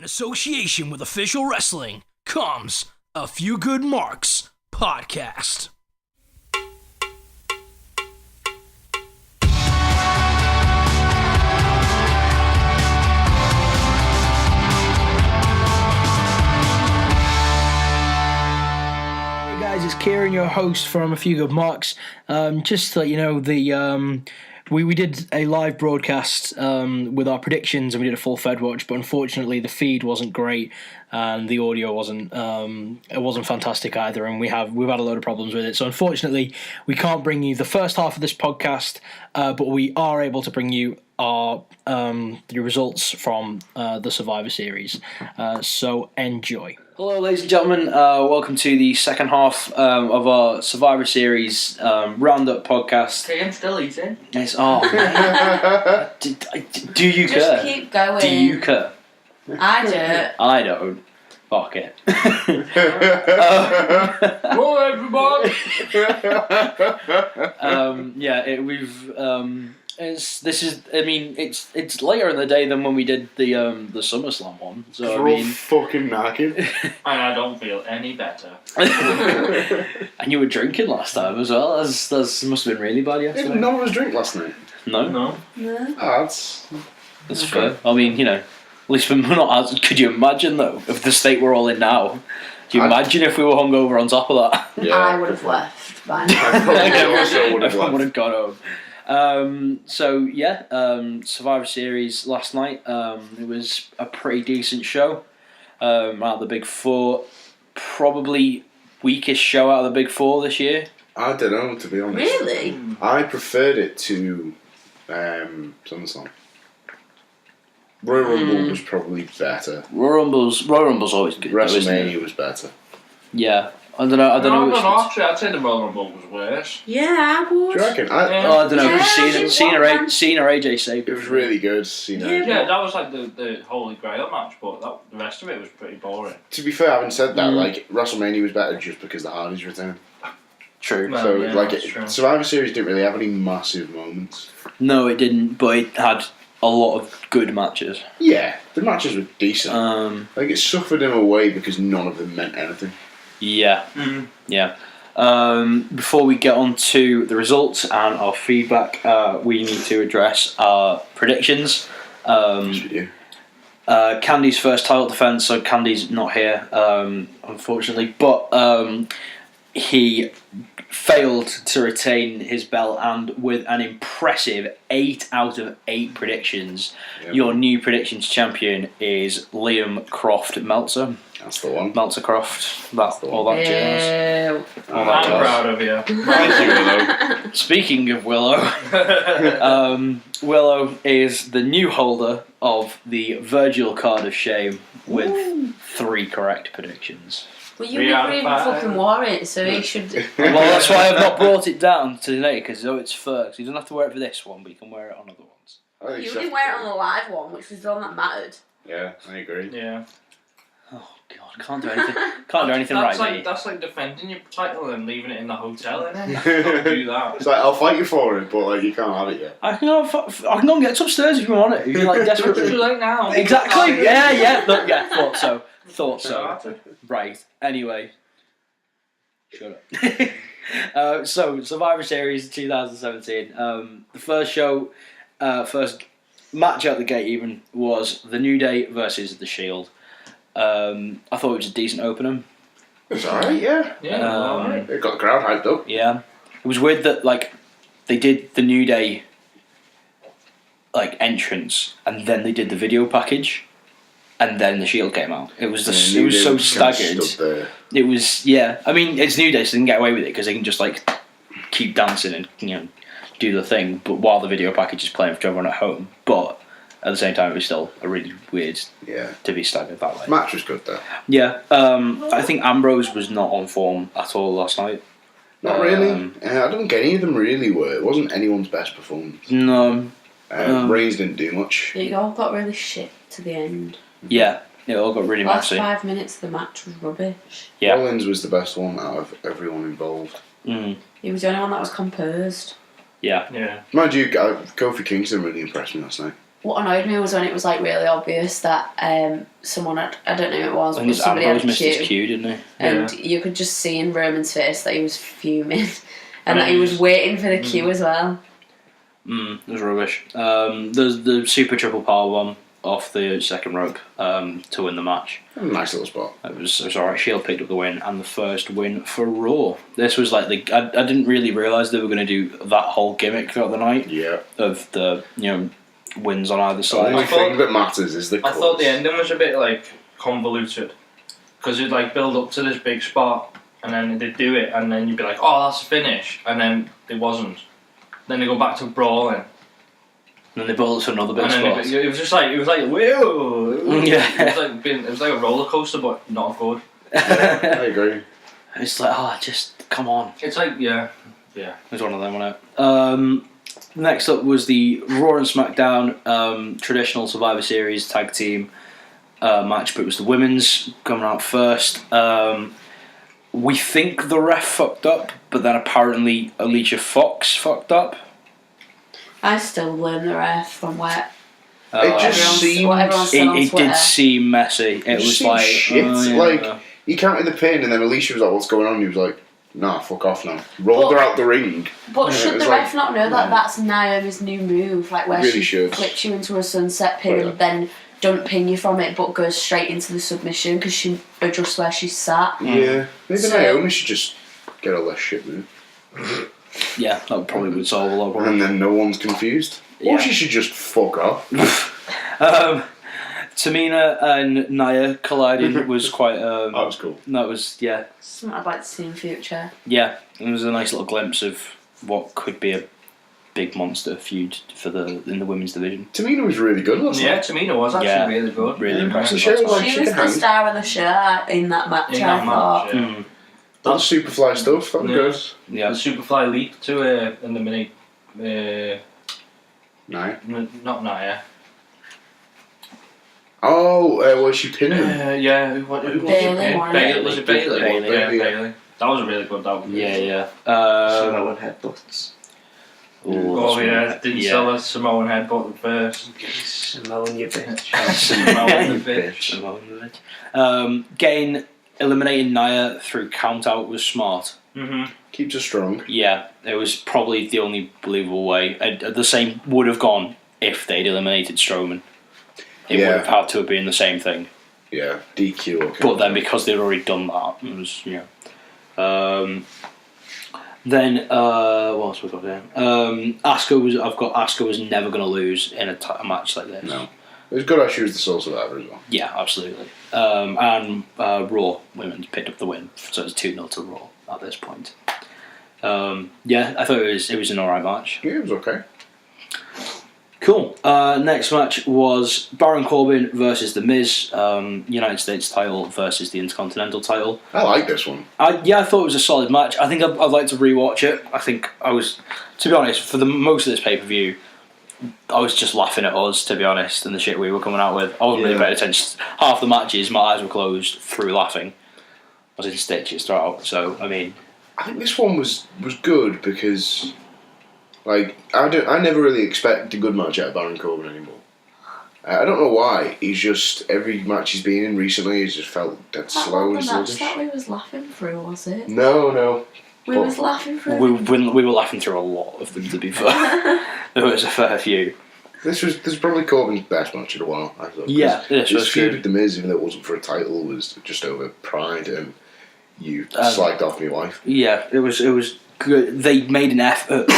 In association with Official Wrestling comes A Few Good Marks podcast. Hey guys, it's Kieran, your host from A Few Good Marks. Just to let you know, we did a live broadcast with our predictions, and we did a full Fed watch, but unfortunately the feed wasn't great and the audio wasn't fantastic either, and we've had a load of problems with it. So unfortunately we can't bring you the first half of this podcast, but we are able to bring you our the results from the Survivor Series. So enjoy. Hello, ladies and gentlemen. Welcome to the second half of our Survivor Series roundup podcast. Okay, I'm still eating. Yes. Oh, man. Do you care? Just keep going. Do you care? I do. I don't. Fuck it. Hello, everybody. It's later in the day than when we did the SummerSlam one. So We're all fucking knackered. And I don't feel any better. And you were drinking last time as well. That must have been really bad yesterday. None of us drink last night. No. That's Fair. I mean, at least we're not. Could you imagine though, of the state we're all in now? Do you imagine if we were hungover on top of that? yeah. I would have left by now. I probably also would have Everyone would left. have gone home. Survivor Series last night. It was a pretty decent show. Out of the Big Four, probably weakest show out of the Big Four this year. I don't know, to be honest. Really? I preferred it to SummerSlam. Royal Rumble was probably better. Royal Rumble's always good. though, isn't it? WrestleMania was better. Yeah, I don't know. Actually, I'd say the Royal Rumble was worse. Yeah, I Do would. you reckon? Yeah. I don't know. Yeah, Cena AJ Sabre. It was really good. Cena. Yeah, that was like the Holy Grail match, but the rest of it was pretty boring. To be fair, having said that, like WrestleMania was better just because the Hardys returned. True. Well, So yeah, that's true. Survivor Series didn't really have any massive moments. No, it didn't, but it had a lot of good matches. Yeah, the matches were decent. Um, It suffered in a way because none of them meant anything. yeah. Mm. Yeah. Before we get on to the results and our feedback, we need to address our predictions. Yes, we do. Candy's first title defense, so Candy's not here, unfortunately, but he failed to retain his belt, and with an impressive 8 out of 8 predictions, Yeah. your new predictions champion is Liam Croft Meltzer. That's the one. Meltzer Croft, all that jazz. Ew. All that I'm jazz. proud of you. Thank you, Willow. Speaking of Willow, Willow is the new holder of the Virgil card of shame with 3 correct predictions. Well, you 3 out never of even 5. fucking wore it, so he should. Well, that's why I've not brought it down today, because it's fur. So you don't have to wear it for this one, but you can wear it on other ones. I think You so. didn't wear it on the live one, which was the one that mattered. Yeah, I agree. Yeah. Oh God, can't do anything. Can't do anything right, mate. That's like defending your title and leaving it in the hotel, innit? Don't do that. It's like, I'll fight you for it, but you can't have it yet. I can go and get upstairs if you want it. If you're like It's too desperately. late now. Exactly. Yeah. Thought so. Right. Anyway. Shut up. So Survivor Series 2017. The first show, first match out the gate even was The New Day versus The Shield. I thought it was a decent opener. It's alright, yeah. Yeah, alright. It got the crowd hyped up. Yeah. It was weird that they did the New Day entrance and then they did the video package and then the Shield came out. It was And it was so New Day just kinda staggered. stood there. It was, yeah. I mean, it's New Day, so they can get away with it because they can just keep dancing and do the thing. But while the video package is playing for everyone at home, but at the same time, it was still a really weird Yeah. to be staggered that way. Match was good though. Yeah. I think Ambrose was not on form at all last night. Not really. I don't think any of them really were. It wasn't anyone's best performance. No. Reigns didn't do much. It all got really shit to the end. Yeah. It all got really Last messy. 5 minutes of the match was rubbish. Yeah. Rollins was the best one out of everyone involved. Mm. He was the only one that was composed. Yeah. Yeah. Mind you, Kofi Kingston really impressed me last night. what annoyed me was when it was like really obvious that someone had, I don't know who it was, I but think somebody had Ambrose a missed his cue, cue, didn't he? and you could just see in Roman's face that he was fuming, and that he was waiting for the cue as well. It was rubbish. There's the super triple power bomb off the second rope to win the match. Nice little spot. It was alright. Shield picked up the win and the first win for Raw. This was like I didn't really realise they were going to do that whole gimmick throughout the night. Yeah. Of the wins on either The side. only thing that matters is the I thought the ending was a bit like convoluted because it'd like build up to this big spot and then they'd do it and then you'd be like, oh, that's a finish, and then it wasn't. Then they go back to brawling. And then they built up to another big And then spot. it was just like, whoa! Yeah. It was like a roller coaster, but not good. Yeah, I agree. It's like, just come on. It's like, yeah. It was one of them, wasn't it? Next up was the Raw and SmackDown traditional Survivor Series tag team match, but it was the women's coming out first. We think the ref fucked up, but then apparently Alicia Fox fucked up. I still blame the ref from what It just seemed. what everyone said on It Twitter. did seem messy. It was seemed like shit. oh, yeah. Like he counted the pin, and then Alicia was like, "What's going on?" And he was like, "Nah, fuck off now." Rolled her out the ring. But Yeah, it should was the like, ref not know that no. that's Naomi's new move, like where Really she should. flips you into a sunset pin Yeah. and then don't pin you from it, but goes straight into the submission because she adjusts where she's sat. Yeah, maybe So- Naomi should just get a less shit move, Yeah, that probably would solve a lot of problems. and then no one's confused. Yeah. Or she should just fuck off. Tamina and Nia colliding was quite. That was cool. That was Something I'd like to see in future. yeah. It was a nice little glimpse of what could be a big monster feud in the women's division. Tamina was really good last Yeah, night. Tamina was actually Yeah. really good. Really impressive. She was like She she was can the hang. star of the show in that match, In I that thought. match, yeah. That Superfly stuff, that was Yeah. good. Yeah. The Superfly leap to in the mini. No. Not Nia. Oh, where she pinned him. Yeah, who was Bailey, it? wasn't it? Bailey. Was it Bailey? Bailey, Yeah, yeah. Bailey. That was a really good. That was Yeah. Samoan headbutts. Oh yeah, didn't sell a Samoan headbutt first. Samoan, you bitch. Samoan bitch. Getting eliminating Nia through count out was smart. Mm-hmm. Keeps her strong. Yeah, it was probably the only believable way. The same would have gone if they'd eliminated Strowman. It Yeah. would have had to have been the same thing. Yeah, DQ. Okay. But then because they'd already done that, it was then what else we got there? Asuka was never going to lose in a match like this. No. It was good she was the sole survivor as well. Yeah, absolutely. And Raw women picked up the win, so it's 2-0 to Raw at this point. Yeah, I thought it was an alright match. Yeah, it was okay. Cool. Next match was Baron Corbin versus The Miz, United States title versus the Intercontinental title. I like this one. I thought it was a solid match. I think I'd like to rewatch it. I think I was, to be honest, for the most of this pay-per-view, I was just laughing at us, to be honest, and the shit we were coming out with. I wasn't really paying attention. Half the matches, my eyes were closed through laughing. I was in stitches throughout. So, I mean, I think this one was good because, like, I never really expect a good match out of Baron Corbin anymore. I don't know why. He's just every match he's been in recently, he's just felt dead That slow was and the match sluggish. that we was laughing through, was it? No. We was laughing through. we were laughing through a lot of them, to be fair. There was a fair few. This was probably Corbin's best match in a while. I thought. Yeah, this was his feud good. with The Miz, even though it wasn't for a title, was just over pride and you Um, slagged off my wife. Yeah, it was good. They made an effort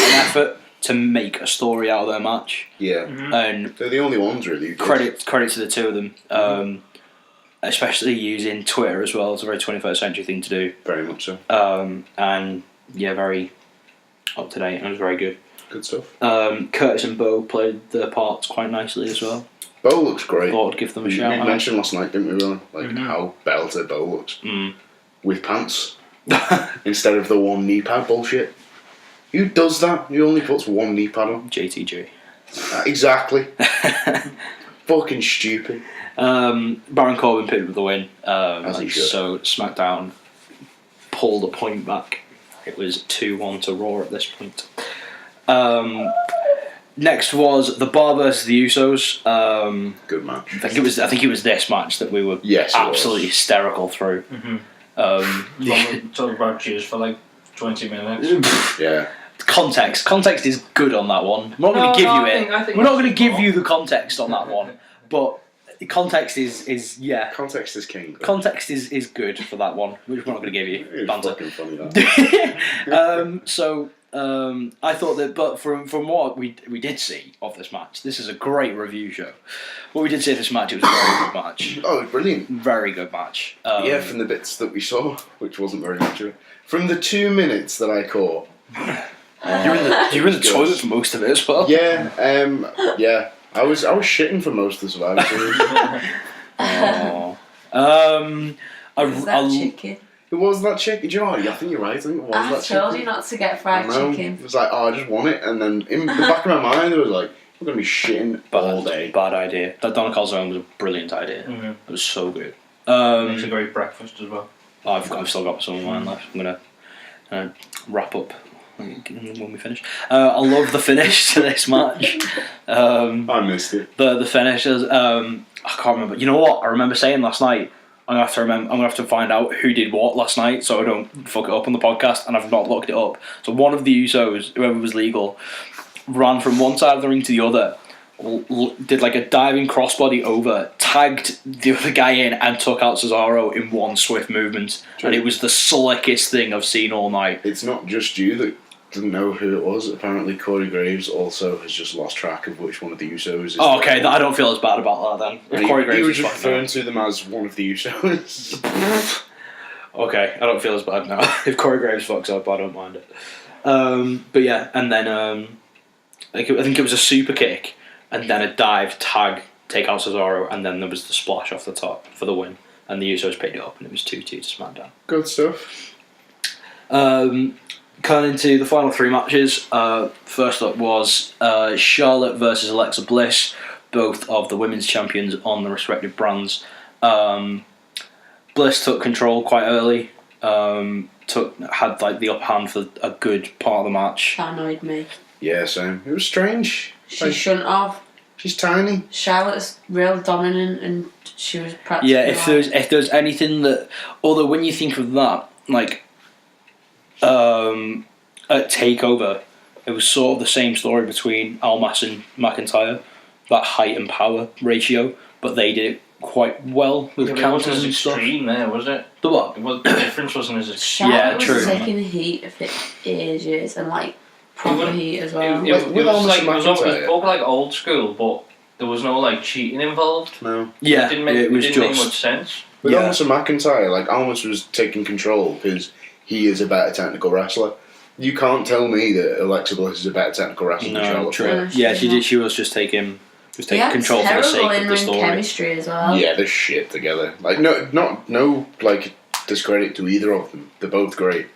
to make a story out of their match, Yeah, and they're the only ones really. Who did. credit to the two of them, especially using Twitter as well. It's a very 21st century thing to do, Very much so. and yeah, very up to date. And it was very good. Good stuff. Curtis and Bo played their parts quite nicely as well. Bo looks great. Thought I'd give them a We shout out. mentioned last night, didn't we? Really, like how belter Bo looks with pants instead of the one knee pad bullshit. Who does that? Who only puts one knee pad on? JTG. Exactly. Fucking stupid. Baron Corbin picked up the win. As he should. So SmackDown pulled a point back. It was 2-1 to Raw at this point. Next was the Bar versus the Usos. Good match. I think it was this match that we were Yes, it absolutely was. hysterical through. Talk about Jews for like 20 minutes. Yeah. Context is good on that one. We're not going to give you it. I think We're not going to that's give more. you the context on that one, but context is yeah. Context is king. Context is good for that one, which we're not going to give you. It was Banter. fucking funny that. I thought that, but from what we did see of this match, this is a great review show. What we did see of this match, it was a very good match. Oh, brilliant. Very good match. Yeah, from the bits that we saw, which wasn't very much of it. From the 2 minutes that I caught. you were in the toilet for most of it as well. Yeah, yeah. I was shitting for most of the Survivor Series. Aww. Is that chicken? It was that chicken. Do you know what? I think you're right. I think it was I that told chicken. you not to get I fried know. chicken. It was like, oh, I just want it. And then in the back of my mind, it was like, we're going to be shitting all day. Bad idea. That Donna Calzone was a brilliant idea. Mm-hmm. It was so good. It's a great breakfast as well. I've still got some of mine left. I'm gonna wrap up when we finish. I love the finish to this match. I missed it. The finish is I can't remember. You know what? I remember saying last night. I'm gonna have to find out who did what last night, so I don't fuck it up on the podcast. And I've not looked it up. So one of the Usos, whoever was legal, ran from one side of the ring to the other. Did like a diving crossbody over, tagged the other guy in, and took out Cesaro in one swift movement. True. And it was the slickest thing I've seen all night. It's not just you that didn't know who it was. Apparently, Corey Graves also has just lost track of which one of the Usos is. Oh, okay, I don't feel as bad about that then. And If Corey he Graves was is just fucking referring to them as one of the Usos. okay, I don't feel as bad now. If Corey Graves fucks up, I don't mind it. But yeah, and then I think it was a super kick, and then a dive, tag, take out Cesaro, and then there was the splash off the top for the win. And the Usos picked it up, and it was 2-2 to SmackDown. Good stuff. Coming into the final three matches, first up was Charlotte versus Alexa Bliss, both of the women's champions on the respective brands. Bliss took control quite early, had like the upper hand for a good part of the match. That annoyed me. Yeah, same. It was strange. She Like, shouldn't have. she's tiny. Charlotte's real dominant, and she was practically. Yeah, if there's anything that, although when you think of that, like at Takeover, it was sort of the same story between Almas and McIntyre, that height and power ratio, but they did it quite well with Yeah, but it counters wasn't and as stuff. extreme there, was it? The what? The difference wasn't as extreme. Charlotte Yeah, was true. taking the heat of it ages, and like proper heat as well. With It was Almas like and it was McIntyre. both like old school, but there was no like cheating involved. No. Yeah, It didn't make, it was didn't make just much sense. With Yeah. Almas and McIntyre, like Almas was taking control because he is a better technical wrestler. You can't tell me that Alexa Bliss is a better technical wrestler than no Charlotte true. Flair. No, Yeah, she's she not. did. She was just taking Yeah, control for the sake terrible of the in-ring story. chemistry as well. Yeah, they're shit together. Like no like discredit to either of them. They're both great,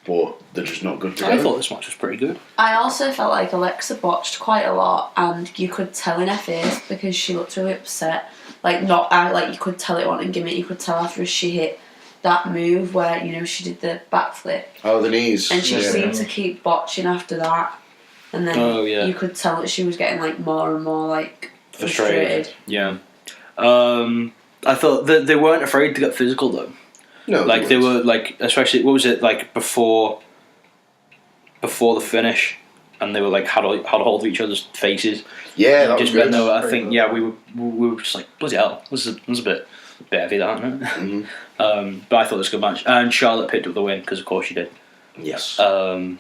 but they're just not good I together. thought this match was pretty good. I also felt like Alexa botched quite a lot, and you could tell in her face because she looked really upset. Like you could tell it wasn't a gimmick. You could tell after she hit that move where she did the backflip, Oh, the knees. and she yeah. seemed to keep botching after that. And then Oh, yeah. you could tell that she was getting like more and more like Frustrated. Yeah. I thought that they weren't afraid to get physical though. No, Like they were like, especially what was it like before the finish, and they were like had a hold of each other's faces. Yeah, that was Just good. no, I think we were just like bloody hell. This is a bit heavy, that, isn't it? Mhm. But I thought it was a good match, and Charlotte picked up the win because of course she did. Yes. And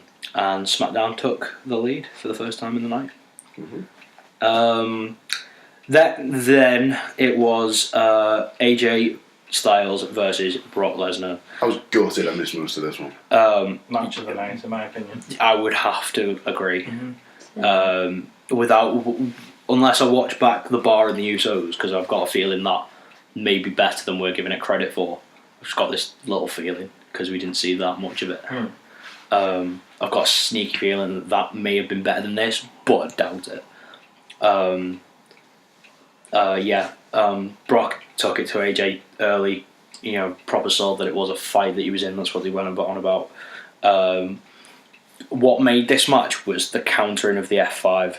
SmackDown took the lead for the first time in the night. Then it was AJ Styles versus Brock Lesnar. I was gutted I missed most of this one. Match of the night, in my opinion. I would have to agree. Unless I watch back the Bar and the Usos, because I've got a feeling that may be better than we're giving it credit for. I've just got this little feeling because we didn't see that much of it. I've got a sneaky feeling that may have been better than this, but I doubt it. Brock took it to AJ early. Proper sold that it was a fight that he was in. That's what they went on about. What made this match was the countering of the F5.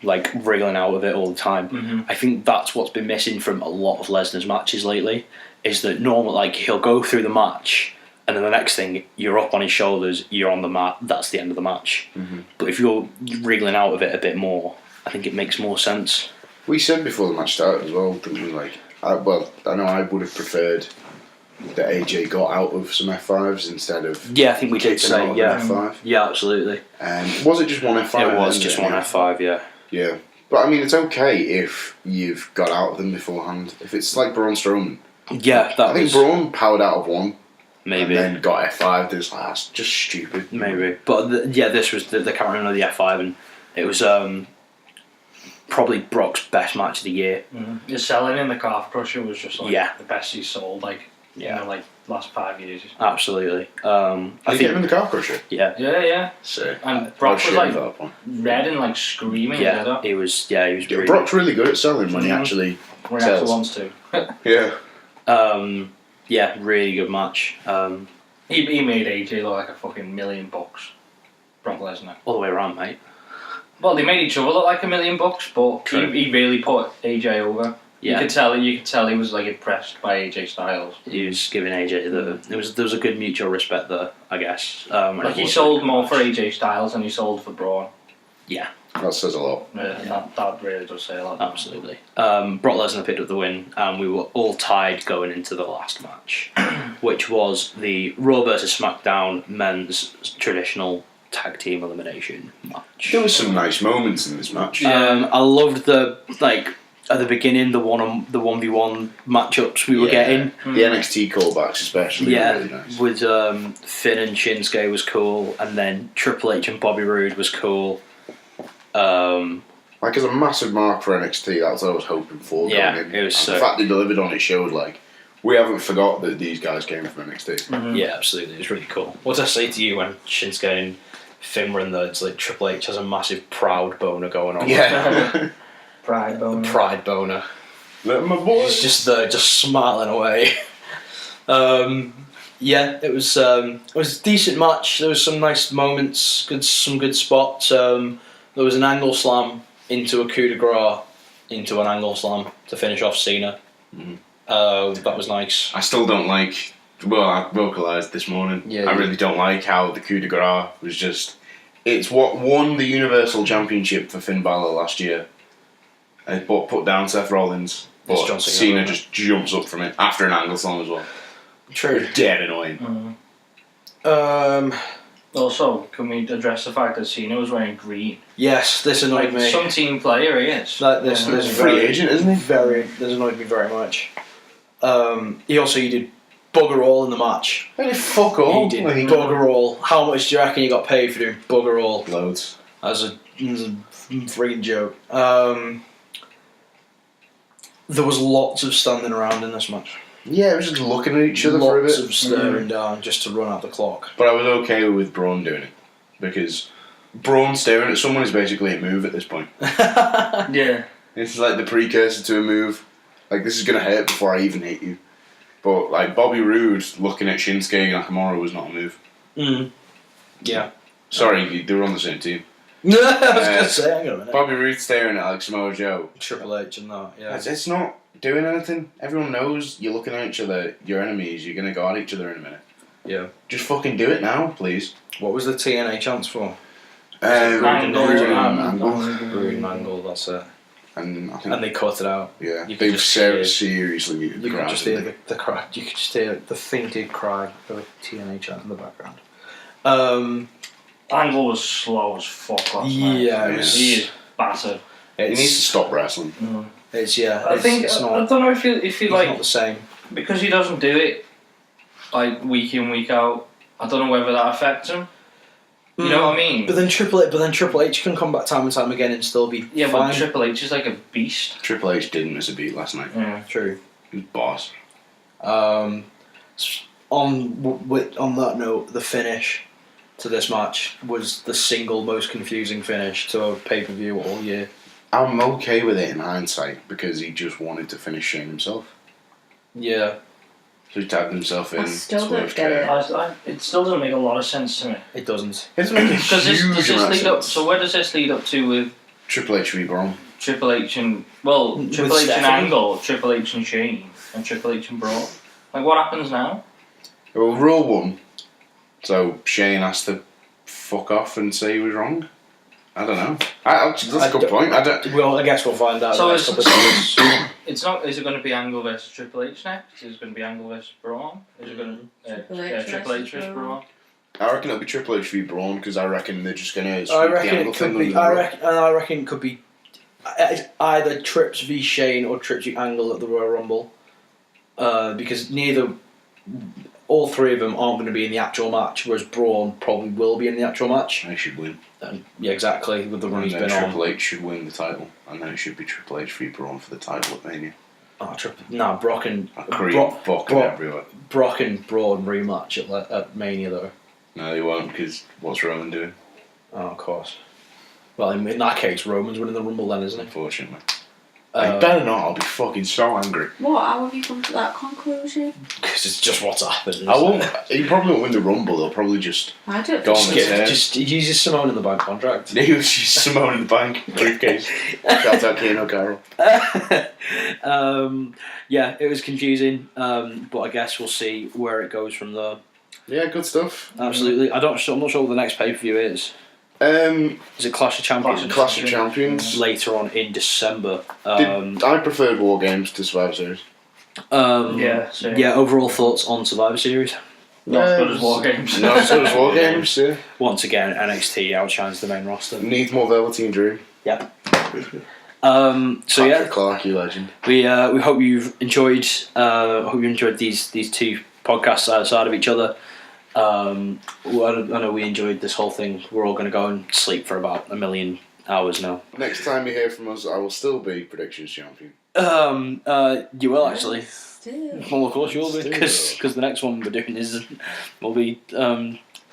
like wriggling out of it all the time. Mhm. I think that's what's been missing from a lot of Lesnar's matches lately. Is that normal? Like he'll go through the match, and then the next thing you're up on his shoulders, you're on the mat. That's the end of the match. But if you're wriggling out of it a bit more, I think it makes more sense. We said before the match started as well, didn't we? Like, I know I would have preferred that AJ got out of some F5s instead of. Yeah, I think we did kicking say out of yeah, an F5. yeah, absolutely. Was it just one F5? It was then? just one F5, yeah. Yeah, but I mean, it's okay if you've got out of them beforehand. If it's like Braun Strowman, Yeah, that I think was Braun powered out of one maybe. and then got F5. There's like, that's just stupid. Maybe, but this was the current winner of the F5, and it was probably Brock's best match of the year. His selling in the Calf Crusher was just like Yeah. the best he's sold, like Yeah. in the like last 5 years. Absolutely. I I get him in think the car crusher. yeah, Yeah. Sick. And Brock was shit like for that one. red and like screaming yeah, together he was really Brock's really good at selling when he Mhm. actually when he actually sells. wants to. Yeah. really good match. He made AJ look like a fucking $1,000,000. Brock Lesnar. All the way around, mate. Well, they made each other look like $1,000,000, but True. he really put AJ over. Yeah. You could tell he was like impressed by AJ Styles. He was giving AJ there was a good mutual respect there, I guess. Like he sold more for AJ Styles than he sold for Braun. Yeah, That says a lot. That really does say a lot. absolutely. Brock Lesnar picked up the win, and we were all tied going into the last match, which was the Raw vs SmackDown men's traditional tag team elimination match. There was some nice moments in this match. I loved the at the beginning the 1v1 matchups we were getting. The NXT callbacks, especially, were really nice. with Finn and Shinsuke was cool, and then Triple H and Bobby Roode was cool. Like, as a massive mark for NXT, that's what I was hoping for. Yeah, going in. it was And so- the fact they delivered on it showed, like, we haven't forgot that these guys came from NXT. Yeah, absolutely, it was really cool. What did I say to you when Shinsuke and Finn were in there? It's like Triple H has a massive proud boner going on. Yeah. Pride bone. Pride boner. Let my boys. He's just there, just smiling away. Yeah, it was a decent match. There was some nice moments, some good spots. There was an angle slam into a coup de grace, into an angle slam to finish off Cena. That was nice. I still don't like. Well, I vocalised this morning. Yeah, I you- really don't like how the coup de grace was just. It's what won the Universal Championship for Finn Balor last year. And but put down Seth Rollins. It's But John Cena, Cena isn't it? just jumps up from it after an angle slam as well. True. Dead annoying. Also, can we address the fact that Cena was wearing green? Yes, this annoyed me. Some team player he is. This He's a is free agent, isn't he? This annoyed me very much. He did bugger all in the match. Hey, fuck all. He did bugger all. How much do you reckon you got paid for doing bugger all? Loads. As a freaking joke. There was lots of standing around in this match. Yeah, it was just looking at each other for a Lots bit. of staring down just to run out the clock. But I was okay with Braun doing it. Because Braun staring at someone is basically a move at this point. Yeah. It's like the precursor to a move. Like, this is going to hurt before I even hit you. But, like, Bobby Roode looking at Shinsuke Nakamura was not a move. Yeah. Sorry, they were on the same team. I was going to say, hang on a minute. Bobby Roode staring at like Samoa Joe. Triple H and that, yeah. It's not doing anything. Everyone knows you're looking at each other, your enemies, you're going to go at each other in a minute. Yeah. Just fucking do it now, please. What was the TNA chance for? Angle. Roode and Angle. Rude and Angle, that's it. And I think, And they cut it out. yeah, you could they've just hear- seriously muted the You could crowd. just hear the cry. You could just hear the fainted cry of a TNA chant in the background. Angle was slow as fuck last night. Yeah, it was- He is battered. He needs to stop wrestling. It's I think it's I not. don't know if you It's like not the same. because he doesn't do it like week in week out. I don't know whether that affects him. You know what I mean? But then Triple H can come back time and time again and still be Yeah, fine. but Triple H is like a beast. Triple H didn't miss a beat last night. Yeah. True. He was boss. On that note, the finish to this match was the single most confusing finish to a pay-per-view all year. I'm okay with it in hindsight because he just wanted to finish Shane himself. Yeah. So he tagged himself in. I still don't swerved get it. Kane. It still doesn't make a lot of sense to me. It doesn't. It doesn't make a Because huge does this amount of lead up? sense. So where does this lead up to with Triple H v Braun. Triple H and With Triple H and Stephanie? Angle, Triple H and Shane, and Triple H and Braun. Like, what happens now? Well, Raw won, so Shane has to fuck off and say he was wrong. I don't know. That's a good point. I don't. Well, I guess we'll find out. So in the next couple of seconds. It's not. Is it going to be Angle versus Triple H next? Is it going to be Angle versus Braun? Is it going to Triple H versus Braun? I reckon it'll be Triple H v Braun because I reckon they're just gonna. I reckon it could be. I reckon it could be either Trips v Shane or Trips v Angle at the Royal Rumble, because all three of them aren't going to be in the actual match, whereas Braun probably will be in the actual match. I should win. Yeah, exactly. With the run And he's then been Triple on. H should win the title, and then it should be Triple H v Braun for the title at Mania. Brock and Creed fucking everywhere. Brock and Braun rematch at Mania though. No, they won't because what's Roman doing? Oh, of course. Well, in that case, Roman's winning the Rumble then, isn't he? Unfortunately. I better not. I'll be fucking so angry. What? How have you come to that conclusion? Because it's just what's happened. I won't. He probably won't win the Rumble. They'll probably just I don't go think on the tear. Just he uses Simone in the bank contract. He was just Simone in the bank briefcase. Shout out Kane O'Carroll. Yeah, it was confusing, but I guess we'll see where it goes from there. Yeah, good stuff. Absolutely. I'm not sure what the next pay per view is. Is it Clash of Champions? Clash of Champions. Later on in December. I preferred War Games to Survivor Series. Yeah. Overall thoughts on Survivor Series? Not as good as War Games. Not as good as War Games. Yeah. Once again, NXT outshines the main roster. Needs more Velveteen Dream. Yep. So yeah, Patrick Clark, you legend. we hope you've enjoyed. Hope you enjoyed these two podcasts outside of each other. I know we enjoyed this whole thing. We're all going to go and sleep for about 1 million hours now. Next time you hear from us, I will still be predictions champion. You will actually. Still. Well, of course you will be, Still. because the next one we're doing will be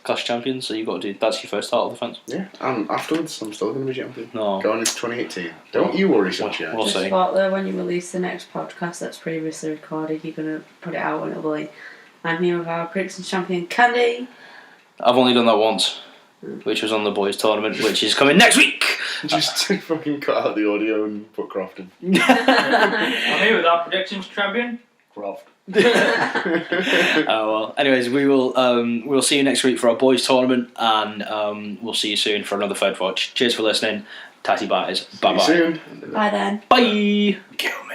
Clash Champions. So you've got to do that's your first title defense. Yeah, and afterwards, I'm still going to be champion. No, Going into 2018. Don't you worry, Sunshine. We'll Just see. thought that when you release the next podcast that's previously recorded, you're going to put it out and it'll be, I'm here with our predictions champion, Candy. I've only done that once, which was on the boys' tournament, which is coming next week. Just fucking cut out the audio and put Crofton. I'm here with our predictions champion, Croft. Oh well. Anyways, we'll see you next week for our boys' tournament, and we'll see you soon for another Fed Watch. Cheers for listening. Tatty Biters. Bye See you bye. soon. Bye then. Bye. Kill me.